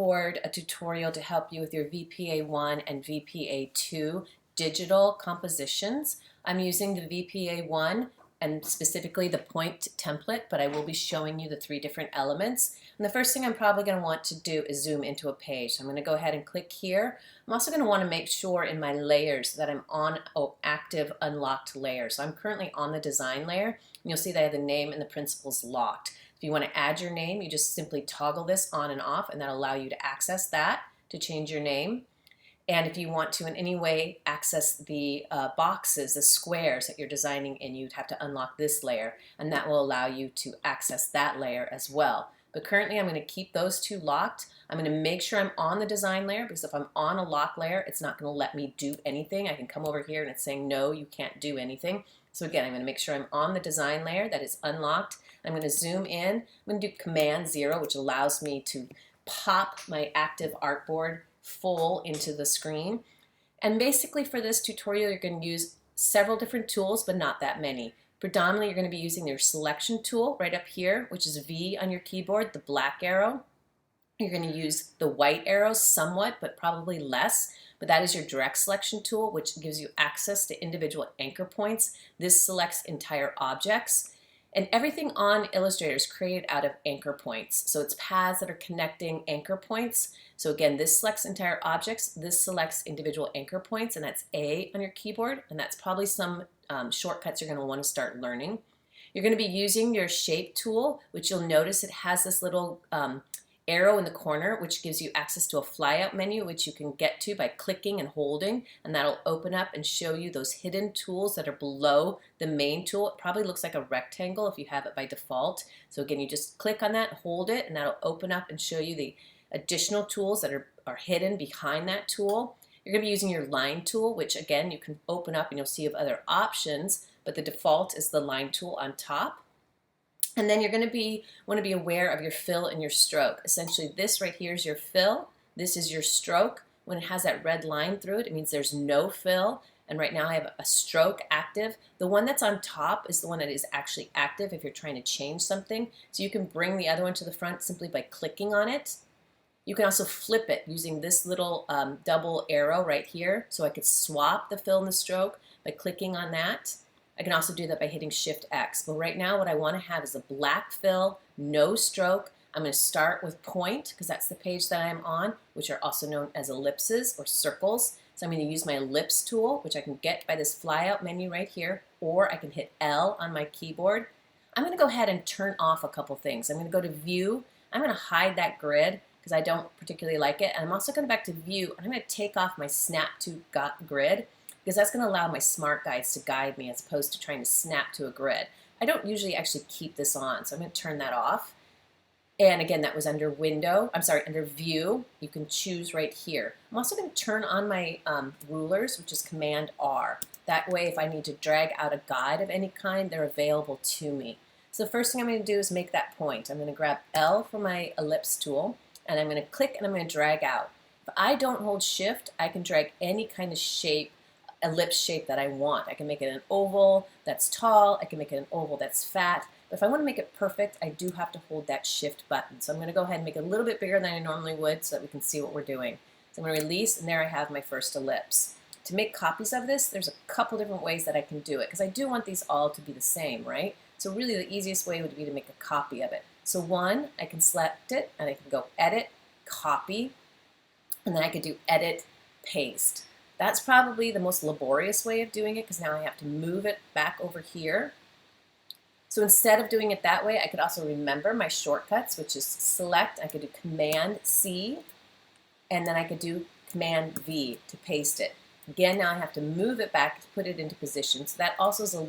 record a tutorial to help you with your VPA1 and VPA2 digital compositions. I'm using the VPA1 and specifically the point template, but I will be showing you the 3 different elements. And the first thing I'm probably going to want to do is zoom into a page. So I'm going to go ahead and click here. I'm also going to want to make sure in my layers that I'm on active unlocked layer. So I'm currently on the design layer, and you'll see that I have the name and the principles locked. If you want to add your name, you just simply toggle this on and off, and that'll allow you to access that to change your name. And if you want to in any way access the boxes, the squares that you're designing in, you'd have to unlock this layer, and that will allow you to access that layer as well. But currently I'm going to keep those 2 locked. I'm going to make sure I'm on the design layer, because if I'm on a lock layer, it's not going to let me do anything. I can come over here and it's saying, no, you can't do anything. So again, I'm going to make sure I'm on the design layer, that is unlocked. I'm going to zoom in. I'm going to do Command 0, which allows me to pop my active artboard full into the screen. And basically for this tutorial, you're going to use several different tools, but not that many. Predominantly, you're going to be using your selection tool right up here, which is V on your keyboard, the black arrow. You're going to use the white arrows somewhat, but probably less. But that is your direct selection tool, which gives you access to individual anchor points. This selects entire objects. And everything on Illustrator is created out of anchor points. So it's paths that are connecting anchor points. So again, this selects entire objects. This selects individual anchor points, and that's A on your keyboard. And that's probably some shortcuts you're going to want to start learning. You're going to be using your shape tool, which you'll notice it has this little arrow in the corner, which gives you access to a flyout menu, which you can get to by clicking and holding, and that'll open up and show you those hidden tools that are below the main tool. It probably looks like a rectangle if you have it by default. So again, you just click on that, hold it, and that'll open up and show you the additional tools that are hidden behind that tool. You're going to be using your line tool, which again, you can open up and you'll see you have other options, but the default is the line tool on top. And then you're going to want to be aware of your fill and your stroke. Essentially, this right here is your fill. This is your stroke. When it has that red line through it, it means there's no fill. And right now I have a stroke active. The one that's on top is the one that is actually active if you're trying to change something. So you can bring the other one to the front simply by clicking on it. You can also flip it using this little double arrow right here. So I could swap the fill and the stroke by clicking on that. I can also do that by hitting Shift X. But right now what I want to have is a black fill, no stroke. I'm going to start with point, because that's the page that I'm on, which are also known as ellipses or circles. So I'm going to use my ellipse tool, which I can get by this flyout menu right here, or I can hit L on my keyboard. I'm going to go ahead and turn off a couple things. I'm going to go to View. I'm going to hide that grid because I don't particularly like it. And I'm also going to go back to View, and I'm going to take off my Snap to Grid, because that's going to allow my smart guides to guide me as opposed to trying to snap to a grid. I don't usually actually keep this on, so I'm going to turn that off. And again, that was under under View. You can choose right here. I'm also going to turn on my rulers, which is Command R. That way, if I need to drag out a guide of any kind, they're available to me. So the first thing I'm going to do is make that point. I'm going to grab L for my ellipse tool, and I'm going to click and I'm going to drag out. If I don't hold Shift, I can drag any kind of shape, ellipse shape that I want. I can make it an oval that's tall, I can make it an oval that's fat, but if I want to make it perfect, I do have to hold that Shift button. So I'm going to go ahead and make it a little bit bigger than I normally would so that we can see what we're doing. So I'm going to release, and there I have my first ellipse. To make copies of this, there's a couple different ways that I can do it, because I do want these all to be the same, right? So really the easiest way would be to make a copy of it. So one, I can select it, and I can go Edit, Copy, and then I could do Edit, Paste. That's probably the most laborious way of doing it, because now I have to move it back over here. So instead of doing it that way, I could also remember my shortcuts, which is Select. I could do Command C, and then I could do Command V to paste it. Again, now I have to move it back to put it into position. So that also is a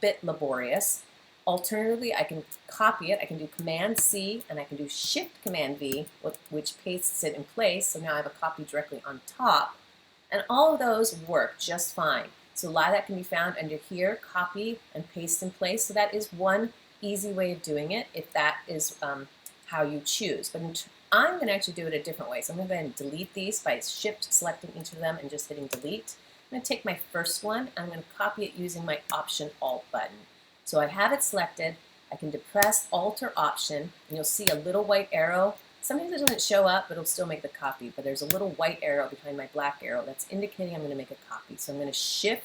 bit laborious. Alternatively, I can copy it. I can do Command C, and I can do Shift Command V, which pastes it in place. So now I have a copy directly on top. And all of those work just fine. So a lot of that can be found under here, copy and paste in place. So that is one easy way of doing it if that is how you choose. But I'm going to actually do it a different way. So I'm going to go ahead and delete these by Shift selecting each of them and just hitting delete. I'm going to take my first one and I'm going to copy it using my Option Alt button. So I have it selected. I can depress Alt or Option, and you'll see a little white arrow sometimes it doesn't show up, but it'll still make the copy. But there's a little white arrow behind my black arrow that's indicating I'm going to make a copy. So I'm going to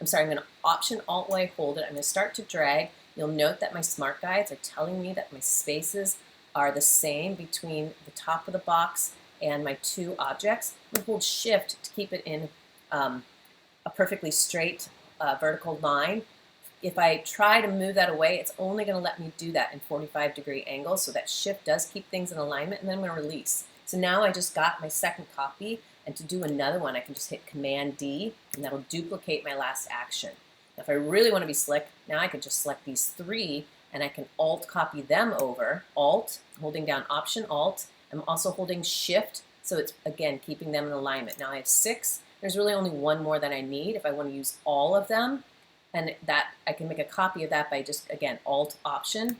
I'm going to Option Alt while I hold it. I'm going to start to drag. You'll note that my smart guides are telling me that my spaces are the same between the top of the box and my two objects. I'm going to hold Shift to keep it in a perfectly straight vertical line. If I try to move that away, it's only going to let me do that in 45-degree angles, so that Shift does keep things in alignment, and then I'm going to release. So now I just got my second copy, and to do another one, I can just hit Command D, and that'll duplicate my last action. Now, if I really want to be slick, now I can just select these three, and I can Alt copy them over. Alt, holding down Option Alt. I'm also holding Shift, so it's, again, keeping them in alignment. Now I have 6. There's really only one more that I need if I want to use all of them. And that I can make a copy of that by just, again, Alt Option,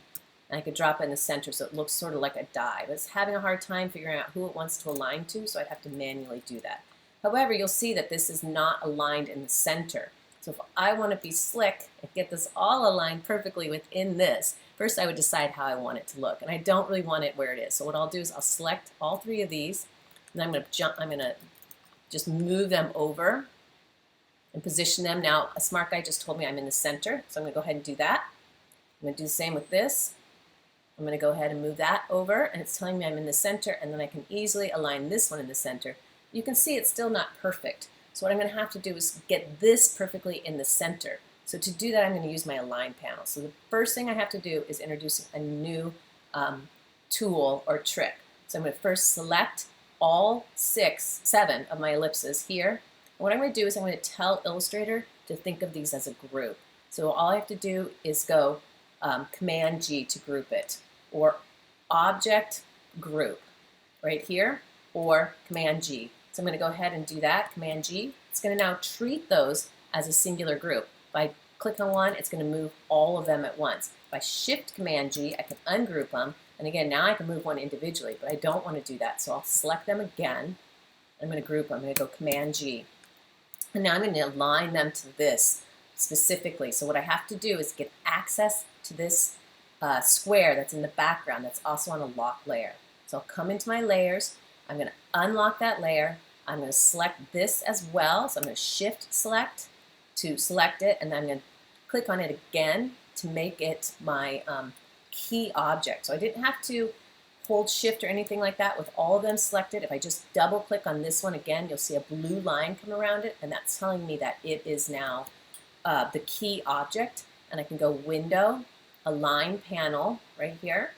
and I could drop it in the center so it looks sort of like a die. But it's having a hard time figuring out who it wants to align to, so I'd have to manually do that. However, you'll see that this is not aligned in the center. So if I want to be slick and get this all aligned perfectly within this, first I would decide how I want it to look. And I don't really want it where it is. So what I'll do is I'll select all 3 of these, and I'm going to just move them over and position them. Now, a smart guy just told me I'm in the center, so I'm going to go ahead and do that. I'm going to do the same with this. I'm going to go ahead and move that over, and it's telling me I'm in the center, and then I can easily align this one in the center. You can see it's still not perfect. So what I'm going to have to do is get this perfectly in the center. So to do that, I'm going to use my Align panel. So the first thing I have to do is introduce a new tool or trick. So I'm going to first select all 7 of my ellipses here. And what I'm going to do is I'm going to tell Illustrator to think of these as a group. So all I have to do is go Command G to group it, or Object Group right here, or Command G. So I'm going to go ahead and do that, Command G. It's going to now treat those as a singular group. If I click on one, it's going to move all of them at once. If I Shift Command G, I can ungroup them. And again, now I can move one individually, but I don't want to do that. So I'll select them again. I'm going to group them. I'm going to go Command G. And now I'm going to align them to this specifically. So what I have to do is get access to this square that's in the background that's also on a lock layer. So I'll come into my layers. I'm going to unlock that layer. I'm going to select this as well. So I'm going to Shift Select to select it, and then I'm going to click on it again to make it my key object. So I didn't have to hold Shift or anything like that with all of them selected. If I just double click on this one again, you'll see a blue line come around it, and that's telling me that it is now the key object. And I can go Window, Align Panel right here,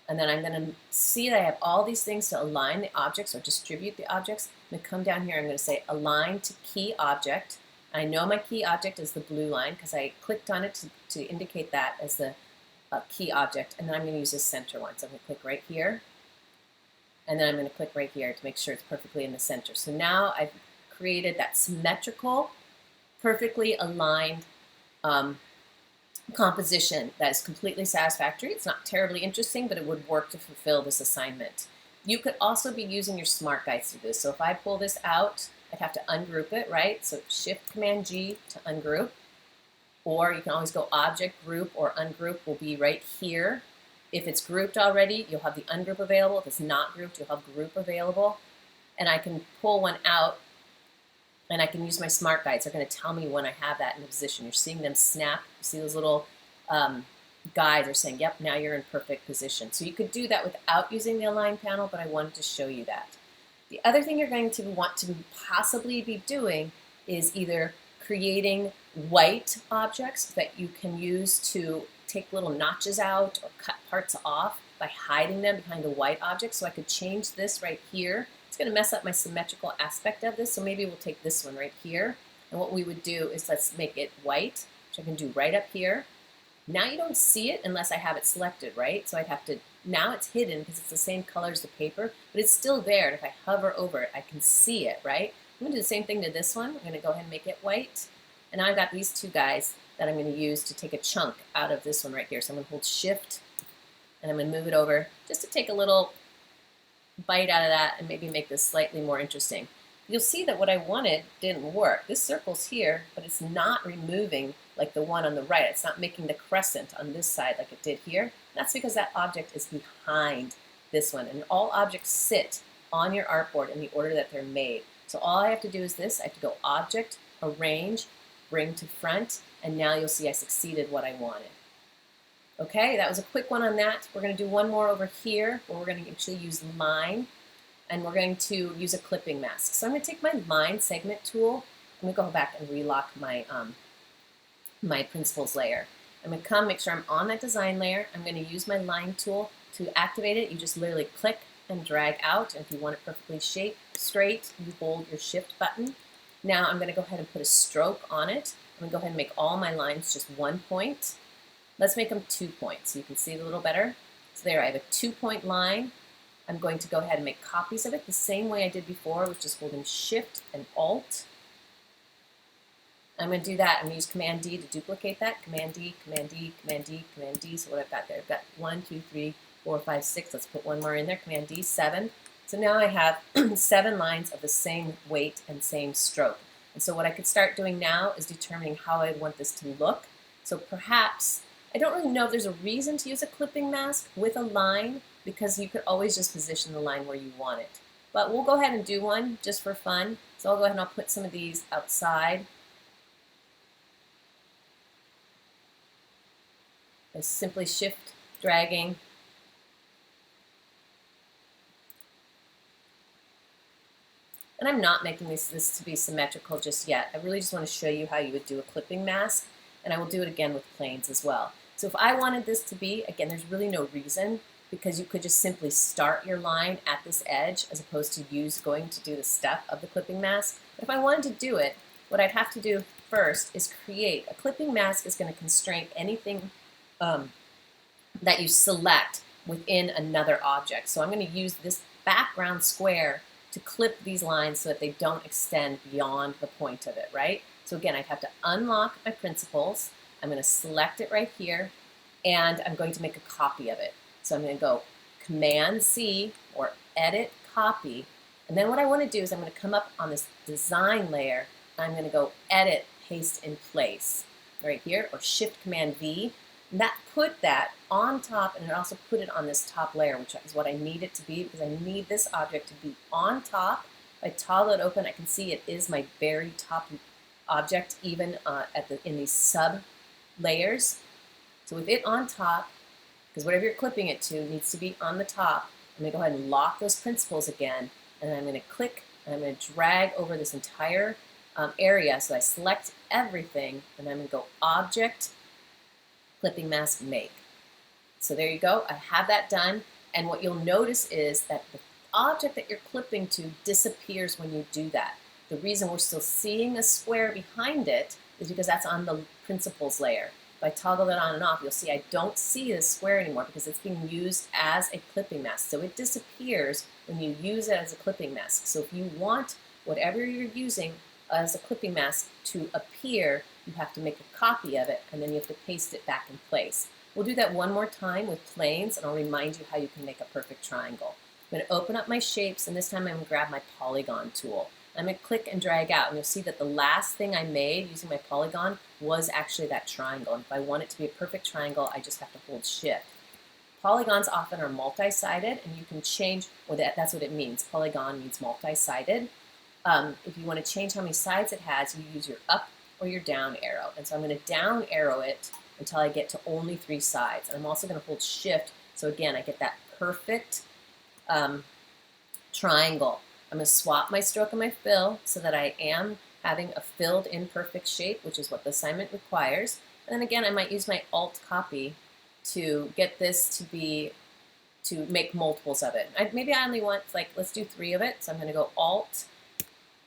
and then I'm going to see that I have all these things to align the objects or distribute the objects. I'm going to come down here, I'm going to say Align to Key Object. I know my key object is the blue line because I clicked on it to indicate that as the key object, and then I'm going to use this center one. So I'm going to click right here, and then I'm going to click right here to make sure it's perfectly in the center. So now I've created that symmetrical, perfectly aligned composition that is completely satisfactory. It's not terribly interesting, but it would work to fulfill this assignment. You could also be using your smart guides to do this. So if I pull this out, I'd have to ungroup it, right? So Shift Command G to ungroup. Or you can always go Object Group, or Ungroup will be right here. If it's grouped already, you'll have the ungroup available. If it's not grouped, you'll have group available. And I can pull one out, and I can use my smart guides. They're going to tell me when I have that in position. You're seeing them snap. You see those little guides are saying, yep, now you're in perfect position. So you could do that without using the Align panel, but I wanted to show you that. The other thing you're going to want to possibly be doing is either creating white objects that you can use to take little notches out or cut parts off by hiding them behind a white object. So I could change this right here. It's going to mess up my symmetrical aspect of this, so maybe we'll take this one right here. And what we would do is let's make it white, which I can do right up here. Now you don't see it unless I have it selected, right? So I'd have to, now it's hidden because it's the same color as the paper, but it's still there. And if I hover over it, I can see it, right? I'm going to do the same thing to this one. I'm going to go ahead and make it white. And now I've got these two guys that I'm going to use to take a chunk out of this one right here. So I'm going to hold Shift, and I'm going to move it over just to take a little bite out of that and maybe make this slightly more interesting. You'll see that what I wanted didn't work. This circle's here, but it's not removing like the one on the right. It's not making the crescent on this side like it did here. That's because that object is behind this one. And all objects sit on your artboard in the order that they're made. So all I have to do is this. I have to go Object, Arrange, Bring to Front, and now you'll see I succeeded what I wanted. Okay, that was a quick one on that. We're going to do one more over here where we're going to actually use line, and we're going to use a clipping mask. So I'm going to take my line segment tool. I'm going to go back and relock my, my principles layer. I'm going to come, make sure I'm on that design layer. I'm going to use my line tool to activate it. You just literally click and drag out. And if you want it perfectly straight, you hold your Shift button. Now I'm going to go ahead and put a stroke on it. I'm going to go ahead and make all my lines just 1 point. Let's make them 2 points so you can see it a little better. So there I have a 2-point line. I'm going to go ahead and make copies of it the same way I did before, which is holding Shift and Alt. I'm going to do that. I'm going to use Command D to duplicate that. Command D, Command D, Command D, Command D. So what I've got there, I've got 1, 2, 3, 4, 5, 6. Let's put one more in there. Command D, 7. So now I have 7 lines of the same weight and same stroke. And so what I could start doing now is determining how I want this to look. So perhaps, I don't really know if there's a reason to use a clipping mask with a line, because you could always just position the line where you want it. But we'll go ahead and do one just for fun. So I'll go ahead and I'll put some of these outside. By simply Shift dragging. And I'm not making this to be symmetrical just yet. I really just want to show you how you would do a clipping mask, and I will do it again with planes as well. So if I wanted this to be, again, there's really no reason, because you could just simply start your line at this edge as opposed to going to do the step of the clipping mask. But if I wanted to do it, what I'd have to do first is create. A clipping mask is going to constrain anything that you select within another object. So I'm going to use this background square to clip these lines so that they don't extend beyond the point of it, right? So again, I'd have to unlock my principles. I'm going to select it right here, and I'm going to make a copy of it. So I'm going to go Command C or Edit Copy, and then what I want to do is I'm going to come up on this design layer, and I'm going to go Edit Paste in Place right here, or Shift Command V. And that put that on top, and it also put it on this top layer, which is what I need it to be, because I need this object to be on top. If I toggle it open, I can see it is my very top object, even in these sub layers. So with it on top, because whatever you're clipping it to needs to be on the top, I'm going to go ahead and lock those principles again, and I'm going to click, and I'm going to drag over this entire area. So I select everything, and I'm going to go Object, Clipping Mask, Make. So there you go. I have that done, and what you'll notice is that the object that you're clipping to disappears when you do that. The reason we're still seeing a square behind it is because that's on the principles layer. If I toggle that on and off, you'll see I don't see this square anymore because it's being used as a clipping mask. So it disappears when you use it as a clipping mask. So if you want whatever you're using as a clipping mask to appear, you have to make a copy of it, and then you have to paste it back in place. We'll do that one more time with planes, and I'll remind you how you can make a perfect triangle. I'm going to open up my shapes, and this time I'm going to grab my polygon tool. I'm going to click and drag out, and you'll see that the last thing I made using my polygon was actually that triangle. And if I want it to be a perfect triangle, I just have to hold Shift. Polygons often are multi-sided, and you can change, or that's what it means. Polygon means multi-sided. If you want to change how many sides it has, you use your up or your down arrow. And so I'm going to down arrow it until I get to only 3 sides. And I'm also going to hold Shift, so again, I get that perfect triangle. I'm going to swap my stroke and my fill so that I am having a filled in perfect shape, which is what the assignment requires. And then again, I might use my Alt copy to get this to make multiples of it. Maybe I only want, like, let's do 3 of it. So I'm going to go Alt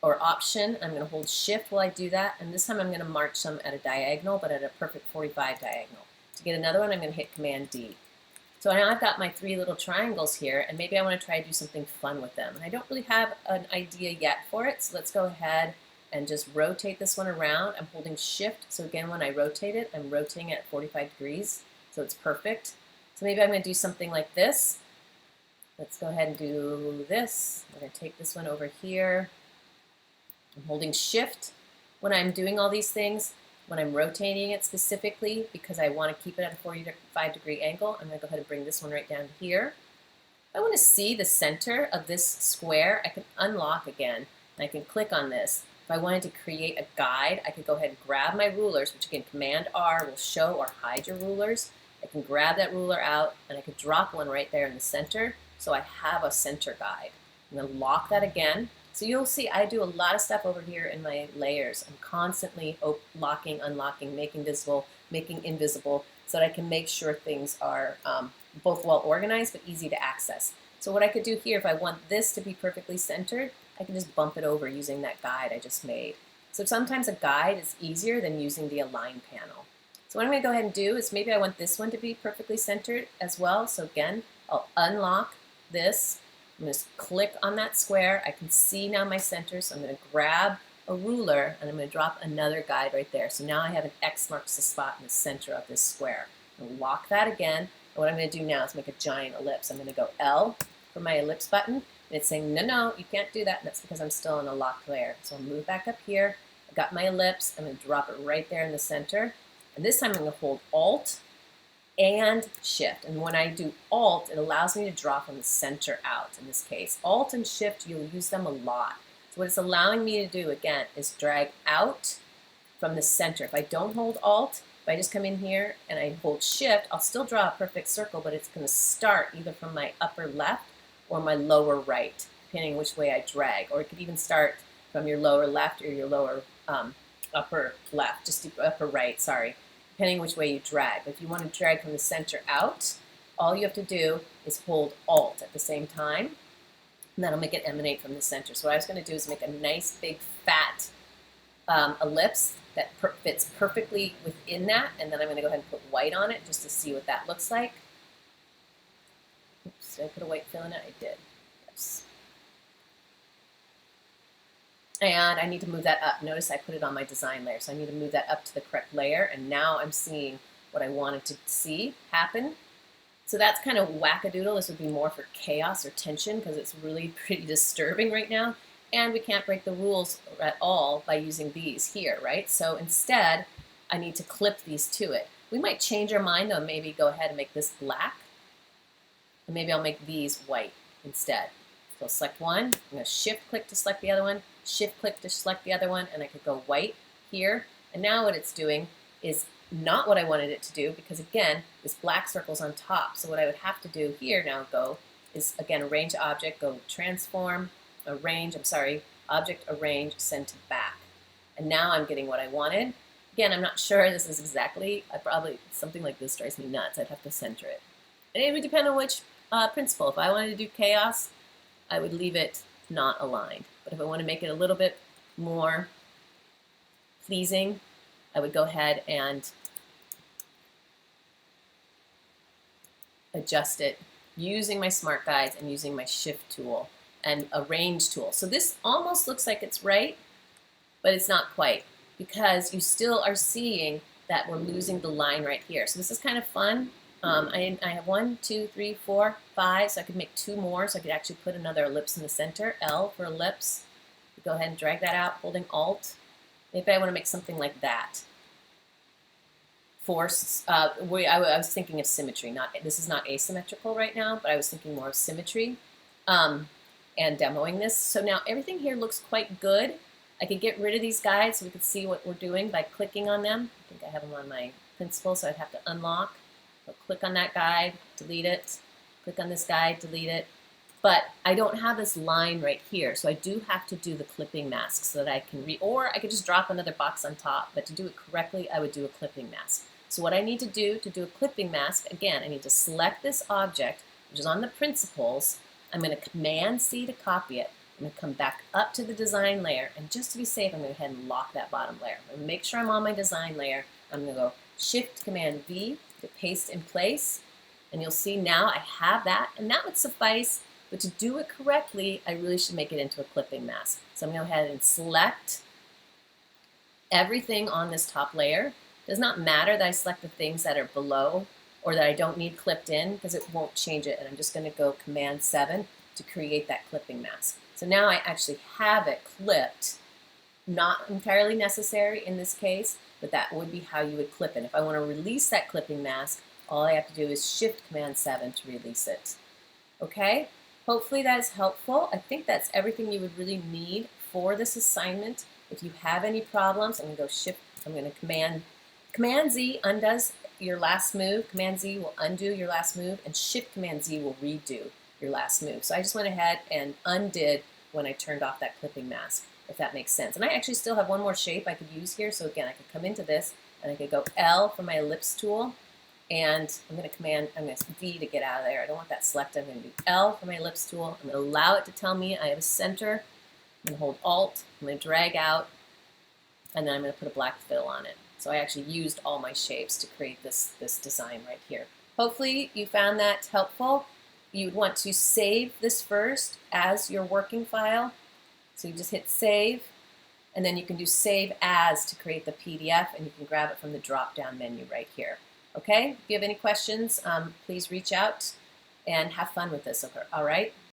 or Option. I'm going to hold Shift while I do that. And this time I'm going to march them at a diagonal, but at a perfect 45 diagonal. To get another one, I'm going to hit Command D. So now I've got my 3 little triangles here, and maybe I want to try to do something fun with them. And I don't really have an idea yet for it, so let's go ahead and just rotate this one around. I'm holding Shift, so again, when I rotate it, I'm rotating it at 45 degrees, so it's perfect. So maybe I'm going to do something like this. Let's go ahead and do this. I'm going to take this one over here. I'm holding Shift when I'm doing all these things. When I'm rotating it specifically, because I want to keep it at a 45 degree angle, I'm going to go ahead and bring this one right down here. If I want to see the center of this square, I can unlock again, and I can click on this. If I wanted to create a guide, I could go ahead and grab my rulers, which again, Command R will show or hide your rulers. I can grab that ruler out, and I could drop one right there in the center, so I have a center guide. I'm going to lock that again. So you'll see I do a lot of stuff over here in my layers. I'm constantly locking, unlocking, making visible, making invisible, so that I can make sure things are both well organized but easy to access. So what I could do here, if I want this to be perfectly centered, I can just bump it over using that guide I just made. So sometimes a guide is easier than using the Align panel. So what I'm going to go ahead and do is maybe I want this one to be perfectly centered as well. So again, I'll unlock this. I'm going to click on that square. I can see now my center, so I'm going to grab a ruler and I'm going to drop another guide right there. So now I have an X marks the spot in the center of this square. I'm going to lock that again. And what I'm going to do now is make a giant ellipse. I'm going to go L for my ellipse button. And it's saying, no, you can't do that. And that's because I'm still in a locked layer. So I'll move back up here. I've got my ellipse. I'm going to drop it right there in the center. And this time I'm going to hold Alt and Shift. And when I do Alt, it allows me to draw from the center out in this case. Alt and Shift, you'll use them a lot. So what it's allowing me to do, again, is drag out from the center. If I don't hold Alt, if I just come in here and I hold Shift, I'll still draw a perfect circle, but it's going to start either from my upper left or my lower right, depending which way I drag. Or it could even start from your lower left or your lower upper left, just upper right, sorry, depending which way you drag. But if you want to drag from the center out, all you have to do is hold Alt at the same time, and that'll make it emanate from the center. So what I was going to do is make a nice big fat ellipse that fits perfectly within that, and then I'm going to go ahead and put white on it just to see what that looks like. Oops, did I put a white fill in it? I did. Yes. And I need to move that up. Notice I put it on my design layer, so I need to move that up to the correct layer, and now I'm seeing what I wanted to see happen. So that's kind of wackadoodle. This would be more for chaos or tension because it's really pretty disturbing right now, and we can't break the rules at all by using these here, right? So instead, I need to clip these to it. We might change our mind though, maybe go ahead and make this black, and maybe I'll make these white instead. So I'll select one, I'm going to shift click to select the other one, shift click to select the other one, and I could go white here. And now what it's doing is not what I wanted it to do, because again, this black circle's on top. So what I would have to do here now is again, arrange object, go transform, arrange, object, arrange, send to back. And now I'm getting what I wanted. Again, I'm not sure this is exactly, something like this drives me nuts. I'd have to center it. And it would depend on which principle. If I wanted to do chaos, I would leave it not aligned. But if I want to make it a little bit more pleasing, I would go ahead and adjust it using my smart guides and using my shift tool and arrange tool. So this almost looks like it's right, but it's not quite, because you still are seeing that we're losing the line right here. So this is kind of fun. I have 1, 2, 3, 4, 5, so I could make 2 more, so I could actually put another ellipse in the center, L for ellipse. Go ahead and drag that out, holding Alt. Maybe I want to make something like that. Force, I was thinking of symmetry. This is not asymmetrical right now, but I was thinking more of symmetry and demoing this. So now everything here looks quite good. I could get rid of these guides so we could see what we're doing by clicking on them. I think I have them on my principal, so I'd have to unlock. I'll click on that guide, delete it. Click on this guide, delete it. But I don't have this line right here, so I do have to do the clipping mask so that I can or I could just drop another box on top, but to do it correctly, I would do a clipping mask. So what I need to do a clipping mask, again, I need to select this object, which is on the principles. I'm going to Command C to copy it. I'm going to come back up to the design layer, and just to be safe, I'm going to go ahead and lock that bottom layer. I'm going to make sure I'm on my design layer. I'm going to go Shift Command V to paste in place, and you'll see now I have that, and that would suffice. But to do it correctly, I really should make it into a clipping mask. So I'm going to go ahead and select everything on this top layer. It does not matter that I select the things that are below or that I don't need clipped in, because it won't change it. And I'm just going to go Command 7 to create that clipping mask. So now I actually have it clipped. Not entirely necessary in this case, but that would be how you would clip it. If I want to release that clipping mask, all I have to do is Shift Command 7 to release it. Okay? Hopefully that is helpful. I think that's everything you would really need for this assignment. If you have any problems, I'm going to go shift, I'm going to Command Z undoes your last move, Command Z will undo your last move, and Shift Command Z will redo your last move. So I just went ahead and undid when I turned off that clipping mask, if that makes sense. And I actually still have one more shape I could use here. So again, I could come into this and I could go L for my ellipse tool, and I'm going to V to get out of there. I don't want that selected. I'm going to do L for my ellipse tool. I'm going to allow it to tell me I have a center. I'm going to hold Alt. I'm going to drag out, and then I'm going to put a black fill on it. So I actually used all my shapes to create this design right here. Hopefully you found that helpful. You would want to save this first as your working file. So you just hit save, and then you can do save as to create the PDF, and you can grab it from the drop-down menu right here. Okay? If you have any questions, please reach out and have fun with this, all right?